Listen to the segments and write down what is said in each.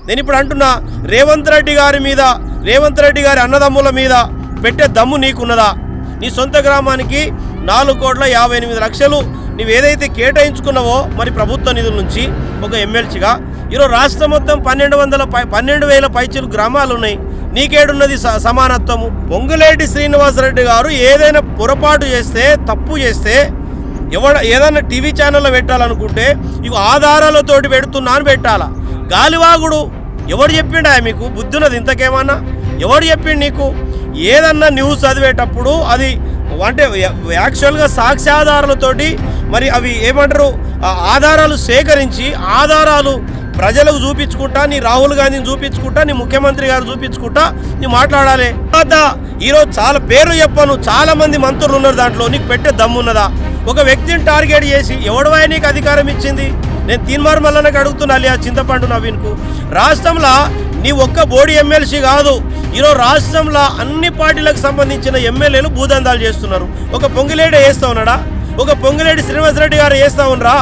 నేను ఇప్పుడు అంటున్నా, రేవంత్ రెడ్డి గారి అన్నదమ్ముల మీద పెట్టే దమ్ము నీకున్నదా? నీ సొంత గ్రామానికి 4,58,00,000 నువ్వు ఏదైతే కేటాయించుకున్నావో మరి ప్రభుత్వ నిధుల నుంచి ఒక ఎమ్మెల్సీగా, ఈరోజు రాష్ట్రం మొత్తం 12,000 పైచీలు గ్రామాలు ఉన్నాయి. నీకేడున్నది సమానత్వము? పొంగులేటి శ్రీనివాసరెడ్డి గారు ఏదైనా పొరపాటు చేస్తే, తప్పు చేస్తే ఏదైనా టీవీ ఛానల్లో పెట్టాలనుకుంటే ఇక ఆధారాలతోటి పెడుతున్నా అని పెట్టాలా? గాలివాగుడు ఎవడు చెప్పిండా మీకు? బుద్ధున్నది ఇంతకేమన్నా? ఎవడు చెప్పిండు నీకు? ఏదన్నా న్యూస్ చదివేటప్పుడు అది అంటే యాక్చువల్గా సాక్ష్యాధారాలతోటి మరి అవి ఏమంటారు ఆధారాలు సేకరించి ఆధారాలు ప్రజలకు చూపించుకుంటా, నీ రాహుల్ గాంధీని చూపించుకుంటా, నీ ముఖ్యమంత్రి గారు చూపించుకుంటా నీ మాట్లాడాలి. ఈరోజు చాలా పేర్లు చెప్పను, చాలా మంది మంత్రులు ఉన్నారు దాంట్లో. నీకు పెట్టే దమ్మున్నదా? ఒక వ్యక్తిని టార్గెట్ చేసి ఎవడవా నీకు అధికారం ఇచ్చింది? నేను తీన్మార్ మల్లన్నకు అడుగుతున్నా, ఆ చింతపండు నవీన్కు. రాష్ట్రంలో నీ ఒక్క బోడి ఎమ్మెల్సీ కాదు, ఈరోజు రాష్ట్రంలో అన్ని పార్టీలకు సంబంధించిన ఎమ్మెల్యేలు భూదందాలు చేస్తున్నారు. ఒక పొంగులేడే వేస్తా ఉన్నాడా? ఒక పొంగులేటి శ్రీనివాసరెడ్డి గారు వేస్తా ఉన్నారా?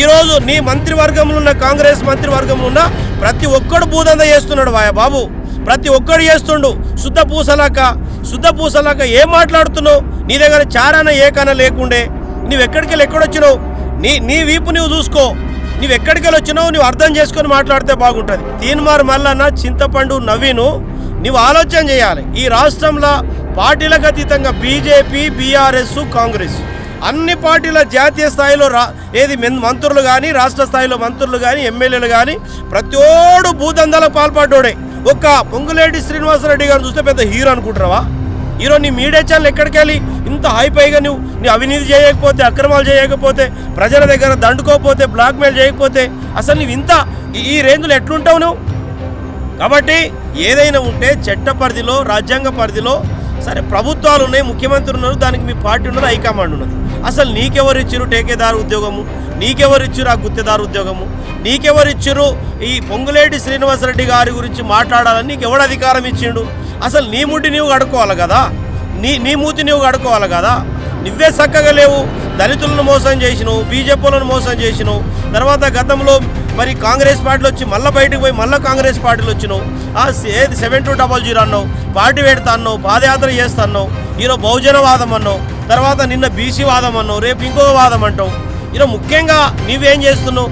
ఈరోజు నీ మంత్రివర్గంలో ఉన్న కాంగ్రెస్ మంత్రివర్గంలో ఉన్న ప్రతి ఒక్కడు భూదందా చేస్తున్నాడు బాబు. ప్రతి ఒక్కడు చేస్తుండు. శుద్ధ పూసలాక ఏం మాట్లాడుతున్నావు? నీ దగ్గర చారాన ఏకాన లేకుండే ఎక్కడొచ్చినావు? నీ వీపు నువ్వు చూసుకో. నువ్వు ఎక్కడికి వచ్చినావు నువ్వు అర్థం చేసుకొని మాట్లాడితే బాగుంటుంది. తీన్మార్ మల్లన్న, చింతపండు నవీను, నువ్వు ఆలోచన చేయాలి. ఈ రాష్ట్రంలో పార్టీలకు అతీతంగా బీజేపీ, బీఆర్ఎస్, కాంగ్రెస్ అన్ని పార్టీల జాతీయ స్థాయిలో మంత్రులు కానీ, రాష్ట్ర స్థాయిలో మంత్రులు కానీ, ఎమ్మెల్యేలు కానీ ప్రతిోడు భూదందాలకు పాల్పడ్డోడే. ఒక్క పొంగులేటి శ్రీనివాసరెడ్డి గారిని చూస్తే పెద్ద హీరో అనుకుంటున్నావా? ఈరోజు నీ మీడియా ఛానల్ ఎక్కడికి వెళ్ళి ఇంత హైపైగా నీ అవినీతి చేయకపోతే, అక్రమాలు చేయకపోతే, ప్రజల దగ్గర దండుకోకపోతే, బ్లాక్మెయిల్ చేయకపోతే అసలు నువ్వు ఇంత ఈ రేంజ్లో ఎట్లుంటావు నువ్వు? కాబట్టి ఏదైనా ఉంటే చట్ట పరిధిలో, రాజ్యాంగ పరిధిలో, సరే ప్రభుత్వాలు ఉన్నాయి, ముఖ్యమంత్రి ఉన్నారు, దానికి మీ పార్టీ ఉన్నది, హైకమాండ్ ఉన్నది. అసలు నీకెవరు ఇచ్చిరు టేకేదారు ఉద్యోగము? నీకెవరు ఇచ్చిరు ఆ గుత్తేదారు ఉద్యోగము? నీకెవరు ఇచ్చిరు ఈ పొంగులేటి శ్రీనివాసరెడ్డి గారి గురించి మాట్లాడాలని నీకెవడు అధికారం ఇచ్చిండు? అసలు నీ ముడ్డి నీవు కడుక్కోవాలి కదా, నీ మూతి నీవు కడుక్కోవాలి కదా. నువ్వే చక్కగా లేవు. దళితులను మోసం చేసినావు, బీజేపీలను మోసం చేసినావు. తర్వాత గతంలో మరి కాంగ్రెస్ పార్టీలు వచ్చి మళ్ళీ బయటకు పోయి మళ్ళీ కాంగ్రెస్ పార్టీలు వచ్చినావు. ఏది 7200 అన్నావు, పార్టీ పెడతా అన్నావు, పాదయాత్ర చేస్తా అన్నావు, ఈరోజు బహుజన వాదం అన్నావు, తర్వాత నిన్న బీసీ వాదం అన్నావు, రేపు ఇంకో వాదం అంటావు. ఈరోజు ముఖ్యంగా నువ్వేం చేస్తున్నావు?